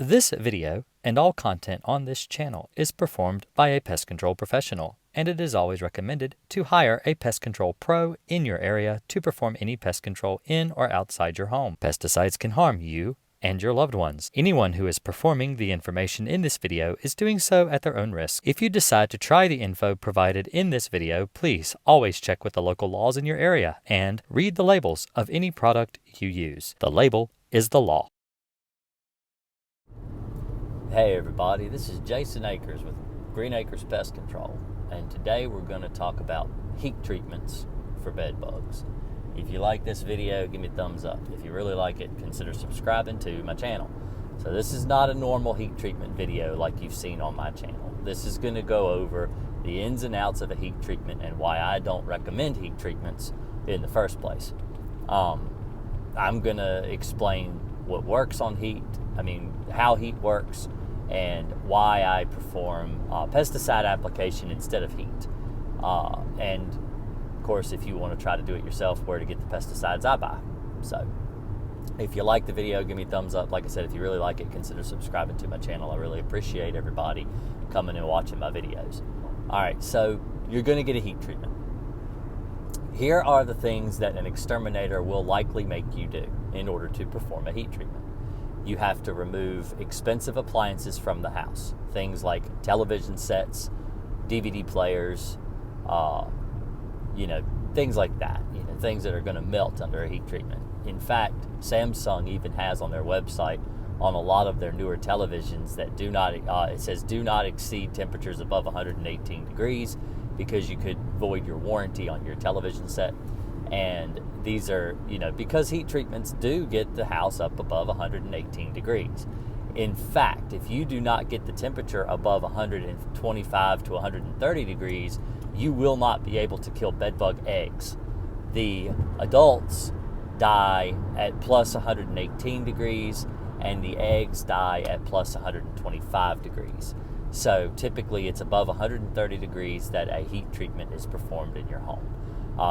This video and all content on this channel is performed by a pest control professional, and it is always recommended to hire a pest control pro in your area to perform any pest control in or outside your home. Pesticides can harm you and your loved ones. Anyone who is performing the information in this video is doing so at their own risk. If you decide to try the info provided in this video, please always check with the local laws in your area and read the labels of any product you use. The label is the law. Hey everybody, this is Jason Akers with Green Acres Pest Control, and today we're going to talk about heat treatments for bed bugs. If you like this video, give me a thumbs up. If you really like it, consider subscribing to my channel. So this is not a normal heat treatment video like you've seen on my channel. This is going to go over the ins and outs of a heat treatment and why I don't recommend heat treatments in the first place. I'm going to explain what works on heat, how heat works, and why I perform pesticide application instead of heat. And of course, if you want to try to do it yourself, where to get the pesticides I buy. So if you like the video, give me a thumbs up. Like I said, if you really like it, consider subscribing to my channel. I really appreciate everybody coming and watching my videos. All right, so you're going to get a heat treatment. Here are the things that an exterminator will likely make you do in order to perform a heat treatment. You have to remove expensive appliances from the house. Things like television sets, DVD players, things like that. Things that are going to melt under a heat treatment. In fact, Samsung even has on their website on a lot of their newer televisions that do not, it says do not exceed temperatures above 118 degrees because you could void your warranty on your television set. And these are, because heat treatments do get the house up above 118 degrees. In fact, if you do not get the temperature above 125 to 130 degrees, you will not be able to kill bedbug eggs. The adults die at plus 118 degrees, and the eggs die at plus 125 degrees. So typically it's above 130 degrees that a heat treatment is performed in your home.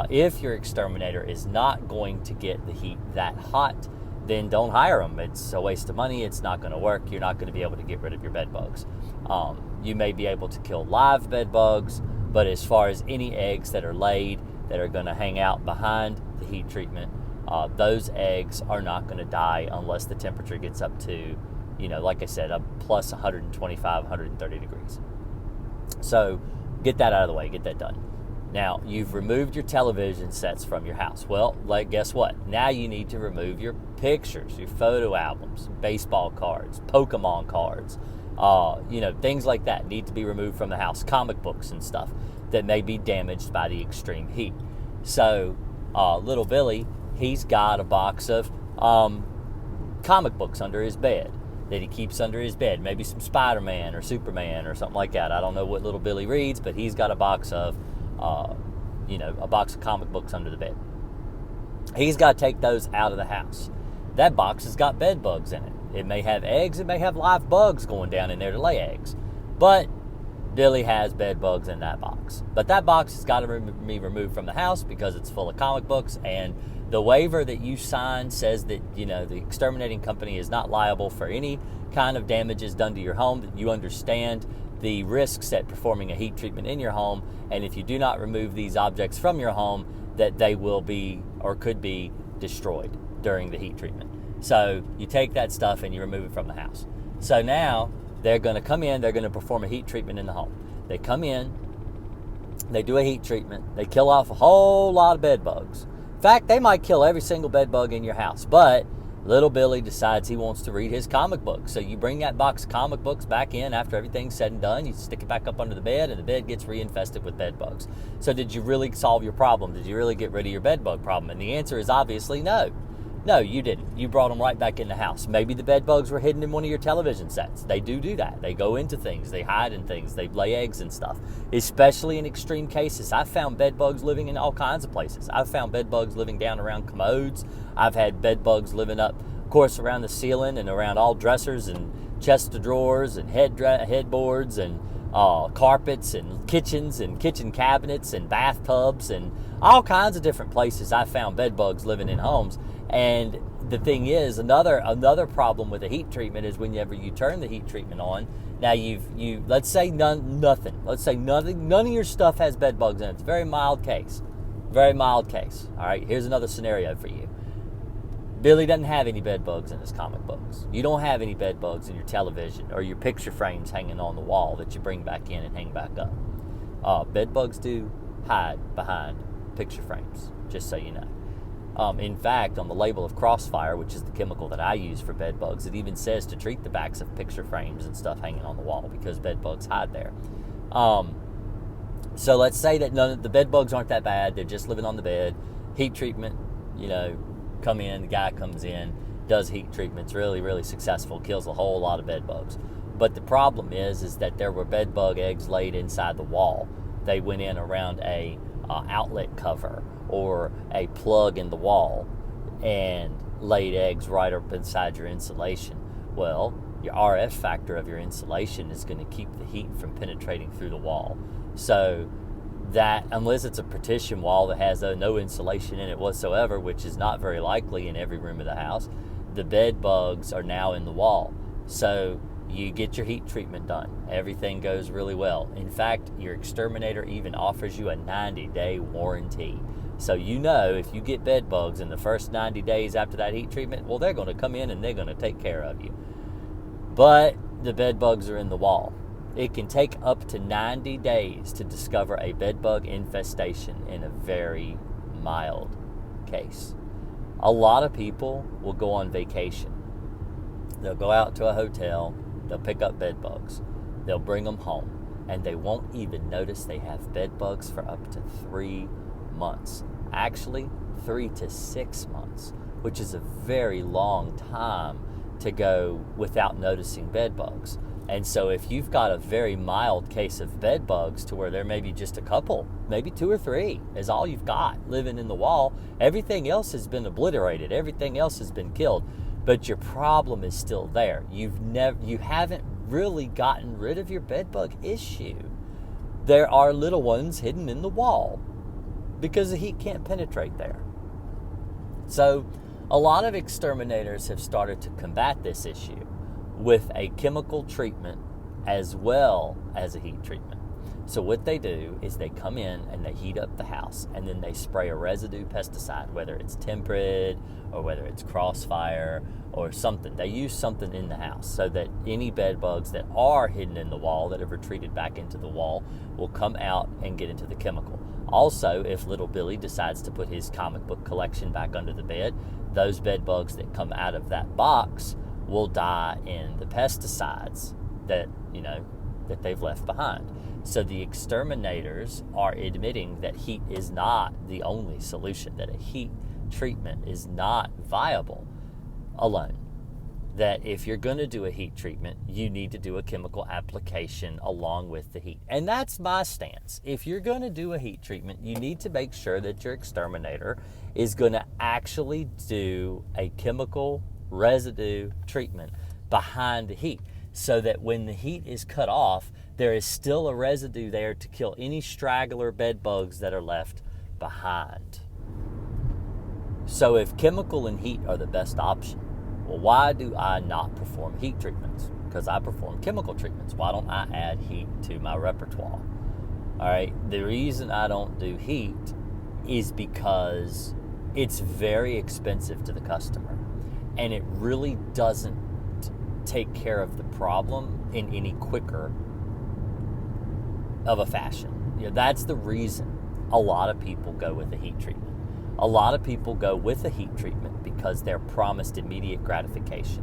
If your exterminator is not going to get the heat that hot, then don't hire them. It's a waste of money. It's not going to work. You're not going to be able to get rid of your bed bugs. You may be able to kill live bed bugs, but as far as any eggs that are laid that are going to hang out behind the heat treatment, those eggs are not going to die unless the temperature gets up to, like I said, up plus 125, 130 degrees. So get that out of the way. Get that done. Now, you've removed your television sets from your house. Well, guess what? Now you need to remove your pictures, your photo albums, baseball cards, Pokemon cards, things like that need to be removed from the house. Comic books and stuff that may be damaged by the extreme heat. So, little Billy, he's got a box of comic books under his bed that he keeps under his bed. Maybe some Spider-Man or Superman or something like that. I don't know what little Billy reads, but he's got a box of a box of comic books under the bed. He's got to take those out of the house. That box has got bed bugs in it. It may have eggs. It may have live bugs going down in there to lay eggs. But Billy has bed bugs in that box. But that box has got to be removed from the house because it's full of comic books. And the waiver that you sign says that, the exterminating company is not liable for any kind of damages done to your home, that you understand the risks at performing a heat treatment in your home, and if you do not remove these objects from your home, that they will be or could be destroyed during the heat treatment. So you take that stuff and you remove it from the house. So now they're going to come in, they're going to perform a heat treatment in the home. They come in, they do a heat treatment, they kill off a whole lot of bed bugs. In fact, they might kill every single bed bug in your house, but little Billy decides he wants to read his comic book. So you bring that box of comic books back in after everything's said and done. You stick it back up under the bed, and the bed gets reinfested with bed bugs. So did you really solve your problem? Did you really get rid of your bed bug problem? And the answer is obviously no. No, you didn't. You brought them right back in the house. Maybe the bed bugs were hidden in one of your television sets. They do that. They go into things. They hide in things. They lay eggs and stuff. Especially in extreme cases. I've found bed bugs living in all kinds of places. I've found bed bugs living down around commodes. I've had bed bugs living up, of course, around the ceiling and around all dressers and chests of drawers and headboards and carpets and kitchen cabinets and bathtubs and all kinds of different places. I've found bed bugs living in homes. And the thing is, another problem with a heat treatment is whenever you turn the heat treatment on. Now you let's say nothing. Let's say nothing. None of your stuff has bed bugs in it. It's a very mild case. Very mild case. All right. Here's another scenario for you. Billy doesn't have any bed bugs in his comic books. You don't have any bed bugs in your television or your picture frames hanging on the wall that you bring back in and hang back up. Bed bugs do hide behind picture frames, just so you know. In fact, on the label of Crossfire, which is the chemical that I use for bed bugs, it even says to treat the backs of picture frames and stuff hanging on the wall because bed bugs hide there. So let's say that none of the bed bugs aren't that bad. They're just living on the bed. Heat treatment, come in, the guy comes in, does heat treatments, really, really successful, kills a whole lot of bed bugs. But the problem is that there were bed bug eggs laid inside the wall. They went in around a outlet cover or a plug in the wall and laid eggs right up inside your insulation. Well, your RF factor of your insulation is going to keep the heat from penetrating through the wall. So that, unless it's a partition wall that has no insulation in it whatsoever, which is not very likely in every room of the house, the bed bugs are now in the wall. So you get your heat treatment done. Everything goes really well. In fact, your exterminator even offers you a 90-day warranty. So if you get bed bugs in the first 90 days after that heat treatment, well, they're going to come in and they're going to take care of you. But the bed bugs are in the wall. It can take up to 90 days to discover a bed bug infestation in a very mild case. A lot of people will go on vacation. They'll go out to a hotel, they'll pick up bed bugs, they'll bring them home, and they won't even notice they have bed bugs for up to 3 months. Actually, 3 to 6 months, which is a very long time to go without noticing bed bugs. And so if you've got a very mild case of bed bugs to where there may be just a couple, maybe 2 or 3 is all you've got living in the wall, everything else has been obliterated, everything else has been killed, but your problem is still there. You haven't really gotten rid of your bed bug issue. There are little ones hidden in the wall because the heat can't penetrate there. So a lot of exterminators have started to combat this issue with a chemical treatment as well as a heat treatment. So what they do is they come in and they heat up the house and then they spray a residue pesticide, whether it's Tempered or whether it's Crossfire or something. They use something in the house so that any bed bugs that are hidden in the wall that have retreated back into the wall will come out and get into the chemical. Also, if little Billy decides to put his comic book collection back under the bed, those bed bugs that come out of that box will die in the pesticides that they've left behind. So the exterminators are admitting that heat is not the only solution, that a heat treatment is not viable alone. That if you're going to do a heat treatment, you need to do a chemical application along with the heat. And that's my stance. If you're going to do a heat treatment, you need to make sure that your exterminator is going to actually do a chemical residue treatment behind the heat, so that when the heat is cut off, there is still a residue there to kill any straggler bed bugs that are left behind. So if chemical and heat are the best option, well, why do I not perform heat treatments? Because I perform chemical treatments. Why don't I add heat to my repertoire? All right, the reason I don't do heat is because it's very expensive to the customer. And it really doesn't take care of the problem in any quicker of a fashion. That's the reason a lot of people go with a heat treatment. A lot of people go with a heat treatment because they're promised immediate gratification.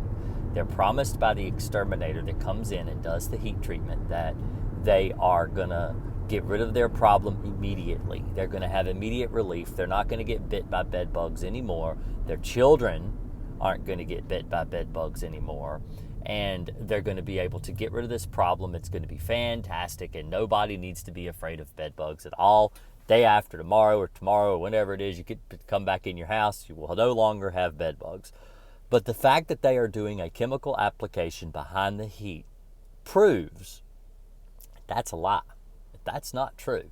They're promised by the exterminator that comes in and does the heat treatment that they are going to get rid of their problem immediately. They're going to have immediate relief. They're not going to get bit by bed bugs anymore. Their children aren't going to get bit by bed bugs anymore, and they're going to be able to get rid of this problem. It's going to be fantastic, and nobody needs to be afraid of bed bugs at all. Day after tomorrow or whenever it is, you could come back in your house, you will no longer have bed bugs. But the fact that they are doing a chemical application behind the heat proves that's a lie. That's not true,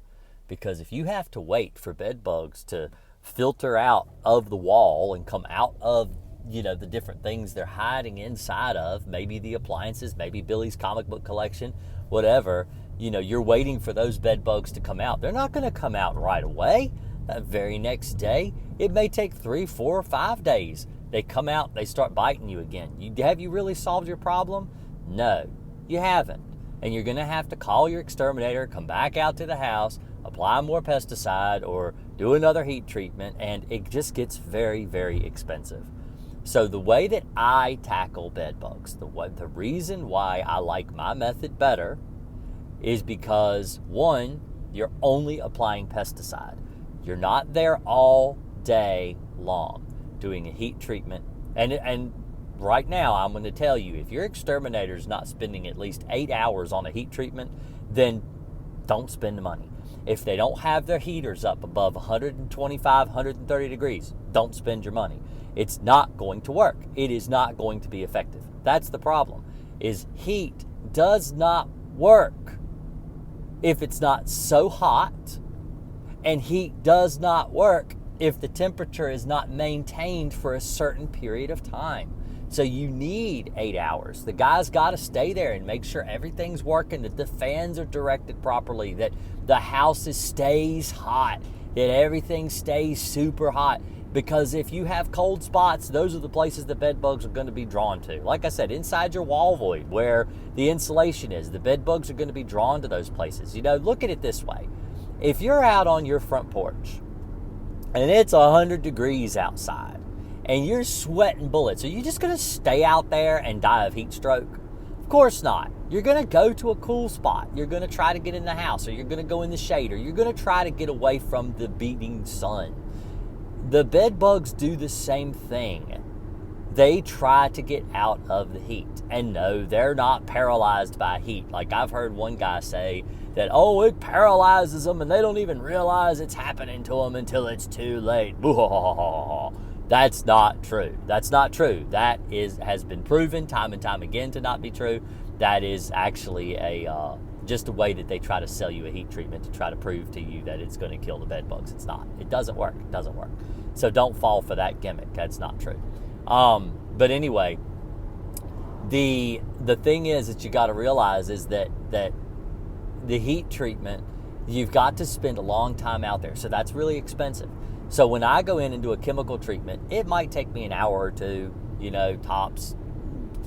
because if you have to wait for bed bugs to filter out of the wall and come out of the different things they're hiding inside of, maybe the appliances, maybe Billy's comic book collection, whatever, you're waiting for those bed bugs to come out. They're not going to come out right away. That very next day, it may take 3, 4, 5 days. They come out, they start biting you again. Have you really solved your problem? No, you haven't. And you're going to have to call your exterminator, come back out to the house, apply more pesticide, or do another heat treatment, and it just gets very, very expensive. So the way that I tackle bed bugs, the reason why I like my method better is because, one, you're only applying pesticide. You're not there all day long doing a heat treatment. And right now, I'm going to tell you, if your exterminator is not spending at least 8 hours on a heat treatment, then don't spend the money. If they don't have their heaters up above 125, 130 degrees, don't spend your money. It's not going to work. It is not going to be effective. That's the problem, is heat does not work if it's not so hot, and heat does not work if the temperature is not maintained for a certain period of time. So you need 8 hours. The guy's got to stay there and make sure everything's working, that the fans are directed properly, that the house stays hot, that everything stays super hot. Because if you have cold spots, those are the places that bed bugs are going to be drawn to. Like I said, inside your wall void where the insulation is, the bed bugs are going to be drawn to those places. Look at it this way. If you're out on your front porch and it's 100 degrees outside and you're sweating bullets, are you just going to stay out there and die of heat stroke? Of course not. You're going to go to a cool spot. You're going to try to get in the house, or you're going to go in the shade, or you're going to try to get away from the beating sun. The bed bugs do the same thing. They try to get out of the heat. And no, they're not paralyzed by heat. Like I've heard one guy say that, it paralyzes them and they don't even realize it's happening to them until it's too late. That's not true. That's not true. That has been proven time and time again to not be true. That is actually just a way that they try to sell you a heat treatment to try to prove to you that it's going to kill the bed bugs. It's not. It doesn't work. It doesn't work. So don't fall for that gimmick. That's not true. But anyway, the thing is that you got to realize is that the heat treatment, you've got to spend a long time out there. So that's really expensive. So when I go in and do a chemical treatment, it might take me an hour or two, tops.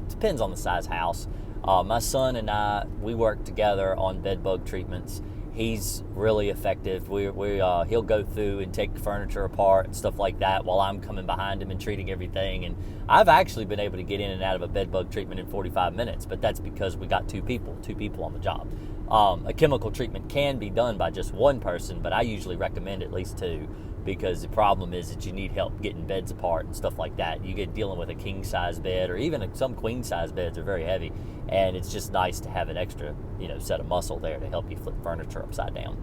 Depends on the size house. My son and I, we work together on bed bug treatments. He's really effective. He'll go through and take furniture apart and stuff like that while I'm coming behind him and treating everything. And I've actually been able to get in and out of a bed bug treatment in 45 minutes, but that's because we got two people on the job. A chemical treatment can be done by just one person, but I usually recommend at least two, because the problem is that you need help getting beds apart and stuff like that. You get dealing with a king size bed, or even some queen size beds are very heavy, and it's just nice to have an extra set of muscle there to help you flip furniture upside down,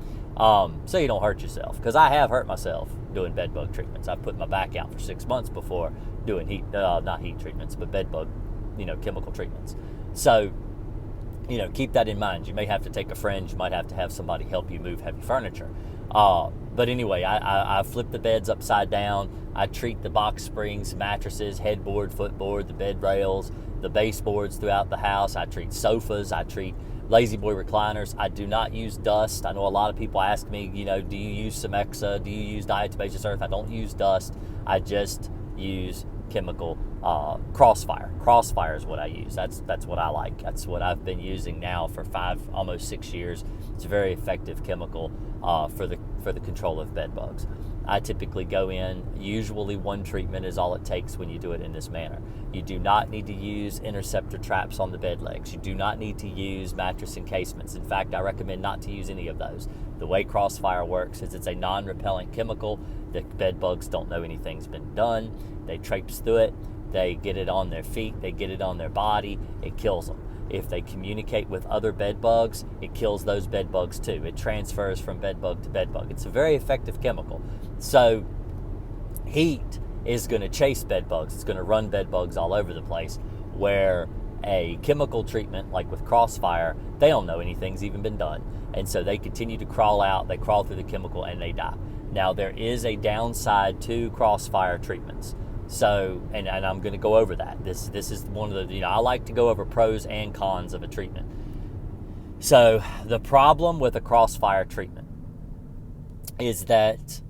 so you don't hurt yourself. Because I have hurt myself doing bed bug treatments. I've put my back out for 6 months before doing not heat treatments, but bed bug chemical treatments. So keep that in mind. You may have to take a friend. You might have to have somebody help you move heavy furniture. But anyway, I flip the beds upside down. I treat the box springs, mattresses, headboard, footboard, the bed rails, the baseboards throughout the house. I treat sofas. I treat lazy boy recliners. I do not use dust. I know a lot of people ask me, do you use Cemexa? Do you use diatomaceous earth? I don't use dust. I just use chemical Crossfire. Crossfire is what I use. That's what I like. That's what I've been using now for almost 6 years. It's a very effective chemical for the control of bed bugs. I typically go in, usually one treatment is all it takes when you do it in this manner. You do not need to use interceptor traps on the bed legs. You do not need to use mattress encasements. In fact, I recommend not to use any of those. The way Crossfire works is it's a non-repellent chemical. The bed bugs don't know anything's been done. They traipse through it. They get it on their feet. They get it on their body. It kills them. If they communicate with other bed bugs, it kills those bed bugs too. It transfers from bed bug to bed bug. It's a very effective chemical. So heat is going to chase bed bugs. It's going to run bed bugs all over the place, where a chemical treatment like with Crossfire, they don't know anything's even been done. And so they continue to crawl out. They crawl through the chemical and they die. Now, there is a downside to Crossfire treatments. So, and I'm going to go over that. This is one of the, I like to go over pros and cons of a treatment. So the problem with a crossfire treatment is that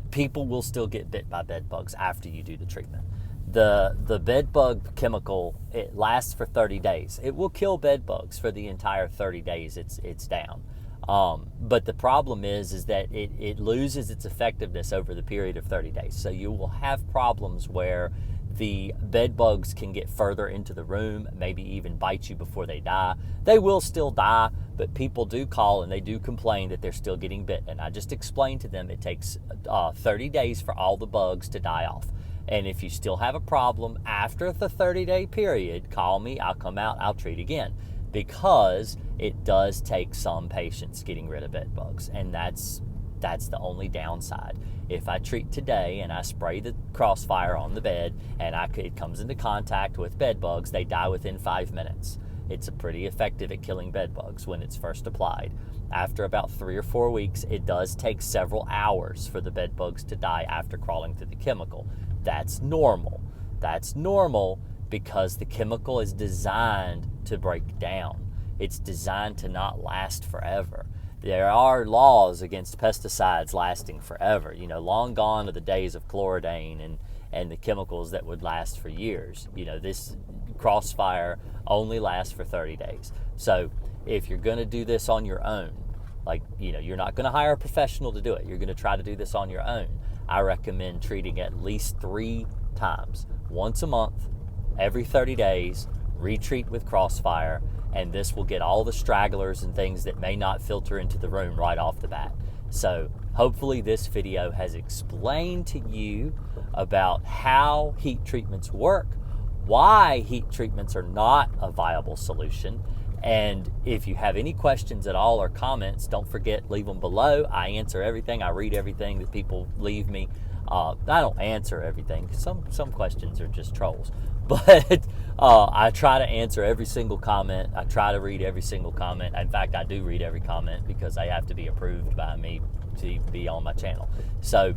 people will still get bit by bed bugs after you do the treatment. The bed bug chemical, it lasts for 30 days. It will kill bed bugs for the entire 30 days it's down. But the problem is that it loses its effectiveness over the period of 30 days. So you will have problems where the bed bugs can get further into the room, maybe even bite you before they die. They will still die, but people do call and they do complain that they're still getting bit. And I just explained to them it takes 30 days for all the bugs to die off. And if you still have a problem after the 30-day period, call me, I'll come out, I'll treat again. Because it does take some patience getting rid of bed bugs, and that's the only downside. If I treat today and I spray the crossfire on the bed and it comes into contact with bed bugs, they die within 5 minutes. It's pretty effective at killing bed bugs when it's first applied. After about 3 or 4 weeks, it does take several hours for the bed bugs to die after crawling through the chemical. That's normal. That's normal because the chemical is designed to break down. It's designed to not last forever. There are laws against pesticides lasting forever. Long gone are the days of chloridane and the chemicals that would last for years. This crossfire only lasts for 30 days. So if you're going to do this on your own, you're not going to hire a professional to do it. You're going to try to do this on your own. I recommend treating at least 3 times. Once a month, every 30 days, retreat with crossfire, and this will get all the stragglers and things that may not filter into the room right off the bat. So hopefully this video has explained to you about how heat treatments work, why heat treatments are not a viable solution, and if you have any questions at all or comments, don't forget, leave them below. I answer everything. I read everything that people leave me. I don't answer everything. Some questions are just trolls. But I try to answer every single comment. I try to read every single comment. In fact, I do read every comment because they have to be approved by me to be on my channel. So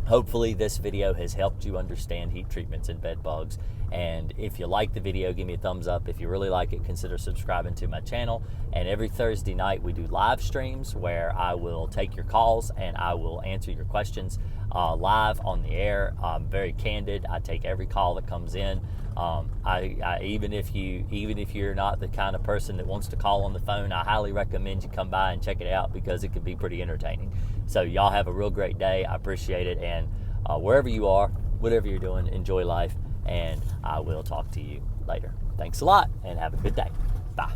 hopefully this video has helped you understand heat treatments and bed bugs. And if you like the video, give me a thumbs up. If you really like it, consider subscribing to my channel. And every Thursday night we do live streams where I will take your calls and I will answer your questions live on the air. I'm very candid. I take every call that comes in. Even if you're not the kind of person that wants to call on the phone, I highly recommend you come by and check it out because it can be pretty entertaining. So y'all have a real great day. I appreciate it. And wherever you are, whatever you're doing, enjoy life. And I will talk to you later. Thanks a lot and have a good day. Bye.